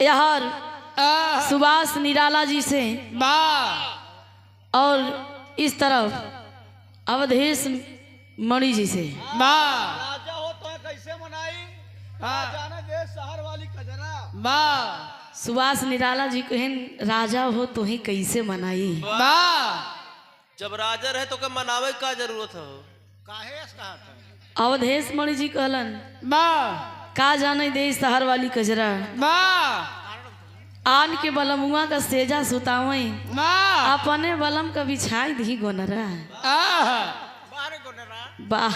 यार सुभाष निराला जी से और इस तरफ अवधेश मणि जी से राजा हो तो कैसे मनाई जाने दे शहर वाली कजरा। सुभाष निराला जी कहन राजा हो तो ही कैसे मनाई। जब राजा रहे तो मनावे का जरूरत हो। अवधेश मणि जी कहलन का जाने दे शहर वाली कजरा आन के बलमुआ का सेजा सुतावे अपने बलम का बिछाई दी गोनरा। वाह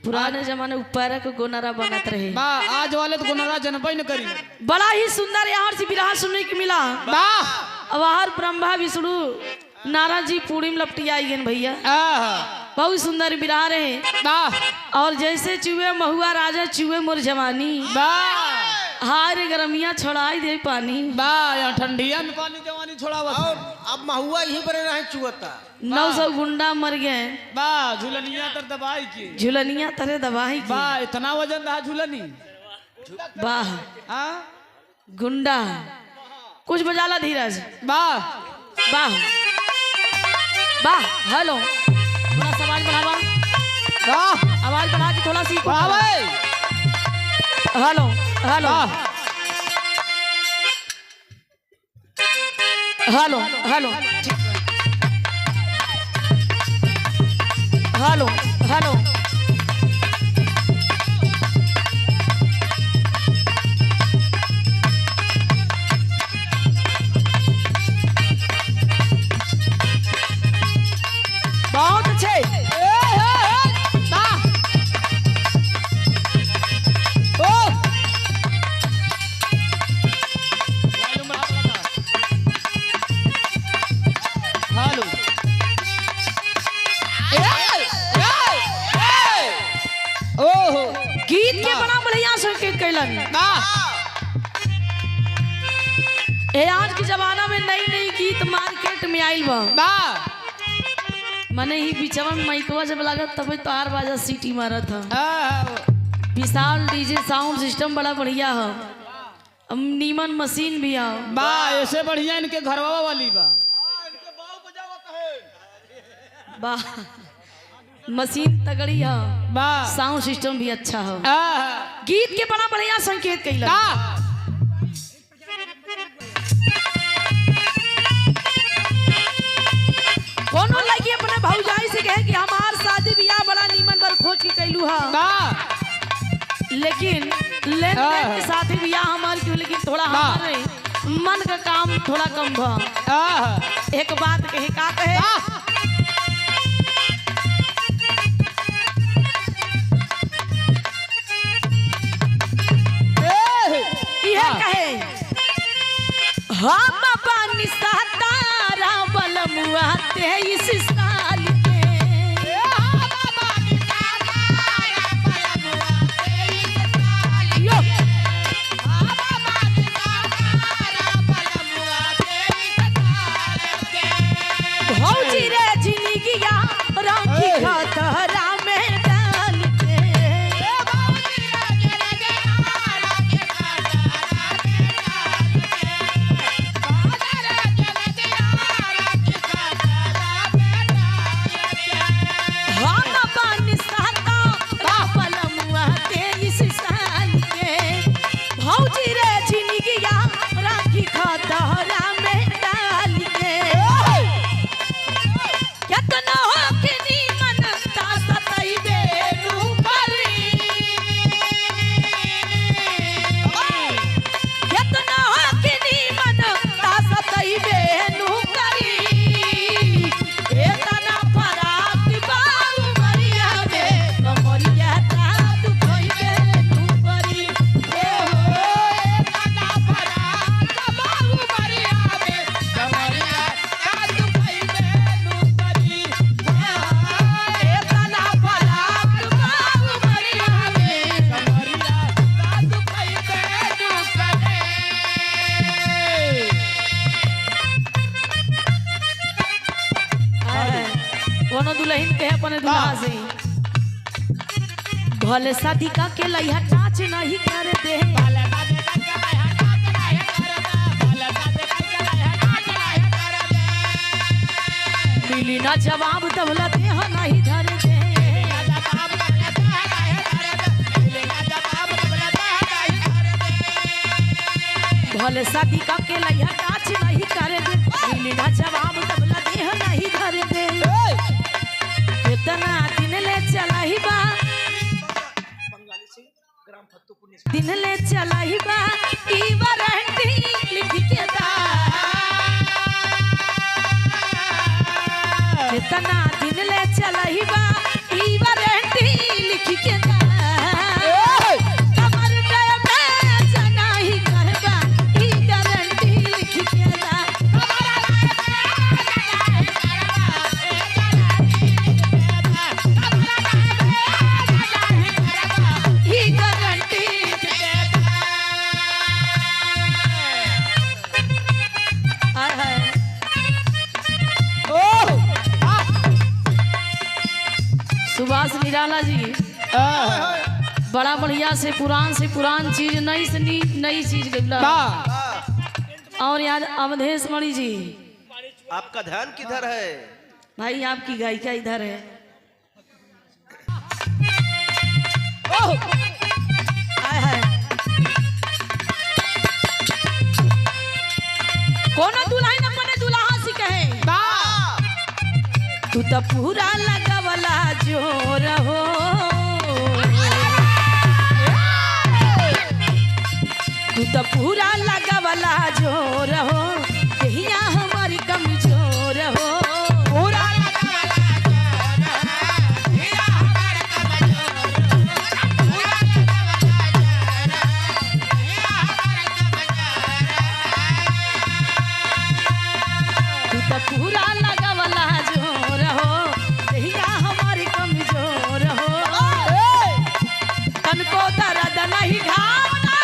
पुराने जमाने ऊपर के गोनरा बनत रहे। आज वाले तो गोनरा जनपई न करी। बड़ा ही सुंदर यहाँ से विराह सुनने की मिला। अवाहर ब्रह्मा विष्णु नारद जी पूरी में लपटियाई गए भैया। बहुत सुंदर विराह रहे। और जैसे चूहे महुआ राजा चूहे मोर जवानी हार गरमिया छोड़ाई दे पानी। ठंडिया में पानी जवानी छोड़ावा। अब महुआ यहीं पर रहे चुहता 900 गुंडा मर गए। झुलनिया तर दबाई की झुलनिया तरह दबाई की। इतना वजन रहा झुलनी। वाह गुंडा कुछ बजाला धीरज। वाह वाह हेलो थोड़ा सा आवाज बढ़ावा। आवाज बढ़ा के थोड़ा सी hello hello hello hello hello hello बहुत अच्छे। गीत के बड़ा बढ़िया संकेत कैलन। आज के जमाना में नई नई गीत मार्केट में आइल बा। मने ही बिचवा में माइकवा जब लागत तब तो आर बाजा सीटी मारत ह। विशाल डीजे साउंड सिस्टम बड़ा बढ़िया है। नीमन मशीन भी है। ऐसे बढ़िया इनके घरवा वाली वाह मशीन तगड़ी है। साउंड सिस्टम भी अच्छा है। गीत के बड़ा बढ़िया संकेत कैला। कोनो लगी अपने भौजाई से कहे कि हमार शादी बियाह बड़ा नीमन बर खोज के कैलू हा। लेकिन लेन देन के साथ ही बियाह हमार क्यों लेकिन थोड़ा हमारे मन का काम थोड़ा कम भा। एक बात कहे का कहे यह कहे हम पानी सातारा बलमुआ 23 साल के। भौजी रे जिंदगिया राखी खतरा में डाल के। कोनो दुल्हन के अपने दुल्हा से भले शादी का के लइहा टाच नहीं कर दे मिली ना जवाब तबला देह नहीं धर दे भले शादी का के लइहा टाच नहीं कर दे मिली ना जवाब तबला देह नहीं धर दे कितना दिन ले चला ही बा दिन ले चला ही बा ई वारंटी लिख के दा कितना दिन ले चला ही बा ई वारंटी लिख के दा कमर डैमेज नहीं करबा ई गारंटी लिख के दा ई गारंटी हाय हाय सुभाष निराला जी बड़ा बढ़िया से पुरान चीज नई चीज गइला और याद अवधेश मणि जी आपका ध्यान किधर है? भाई आपकी गायिका इधर है हाय हाय कोनो दुल्हन अपने दुल्हा से कहे तू तो पूरा लगवला जोर हो तू तो पूरा लगवला जोर हो कहिया हमारी कमजोर हो पूरा तू तो पूरा लगवला जोर हो कहिया हमारी कमजोर हो तन को दर्द नहीं घाटा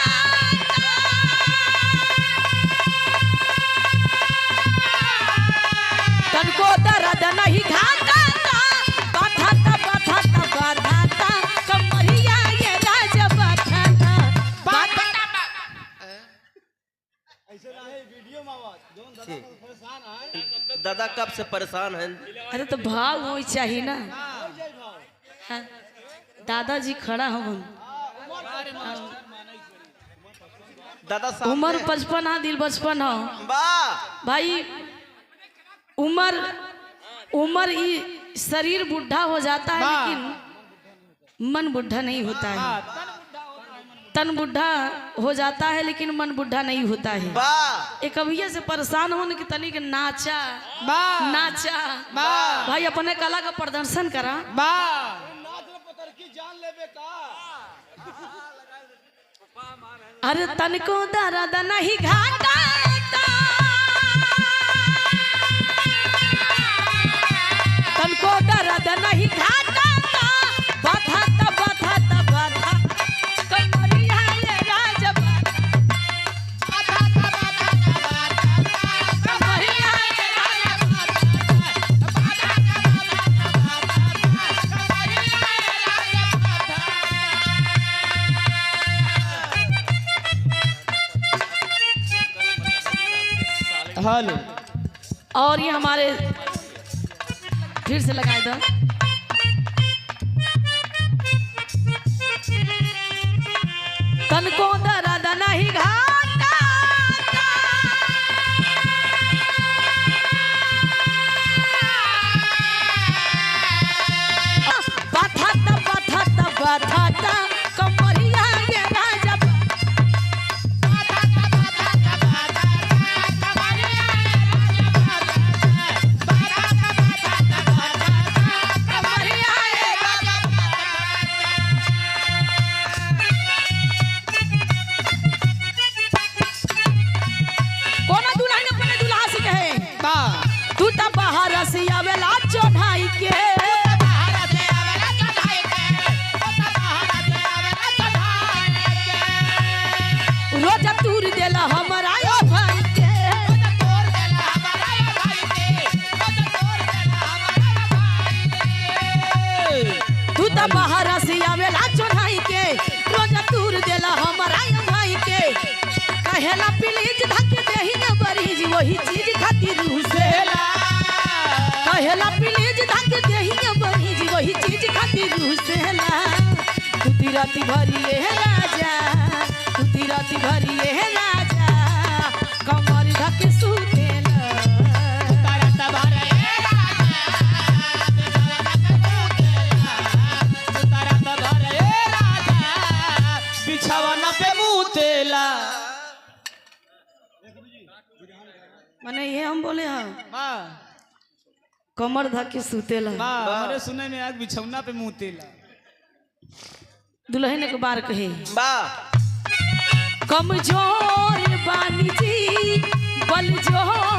तन को दर्द नहीं घाटा बाधा कमरिया ये राज बाधा ऐसे रहे वीडियो में आवाज जो दादा परेशान है दादा कब से परेशान हैं? अरे तो भाव हो चाहिए ना हाँ। दादाजी खड़ा हो दादा साहब उम्र 55 हाँ दिल 55 हो वाह भाई उम्र ये शरीर बुढ़ा हो जाता है लेकिन मन बुढ़ा नहीं होता है तन बुढ़ा हो जाता है लेकिन मन बुढ़ा नहीं होता है वाह एक अभिया से परेशान होने की तनिक नाचा भाई अपने कला का प्रदर्शन करा नाच पतर की जान लेबे का अरे तनको दर्द नहीं घाटा तनको दर्द नहीं घाटा बाधा कमरिया ये राज कमरिया ये हेलो और ये हमारे फिर से लगाए दो तन को दर्द नहीं घाटा बाधा कमरिया ये राजा वही चीज खातिर रूसेला कहेला प्लीज धक देहिया बहिज वही चीज खातिर रूसेला तुती राती भरी ए राजा तुती राती भरी ए राजा कमर धक सुतेला तारा भर ए राजा बिछावना पे मुतेला माने ये हम बोले हाँ कमर धके सुतेला हमारे सुने में आज बिछौना पे मुतेला दुल्हन एक बार कहे बा कमजोर बानी जी बल जोर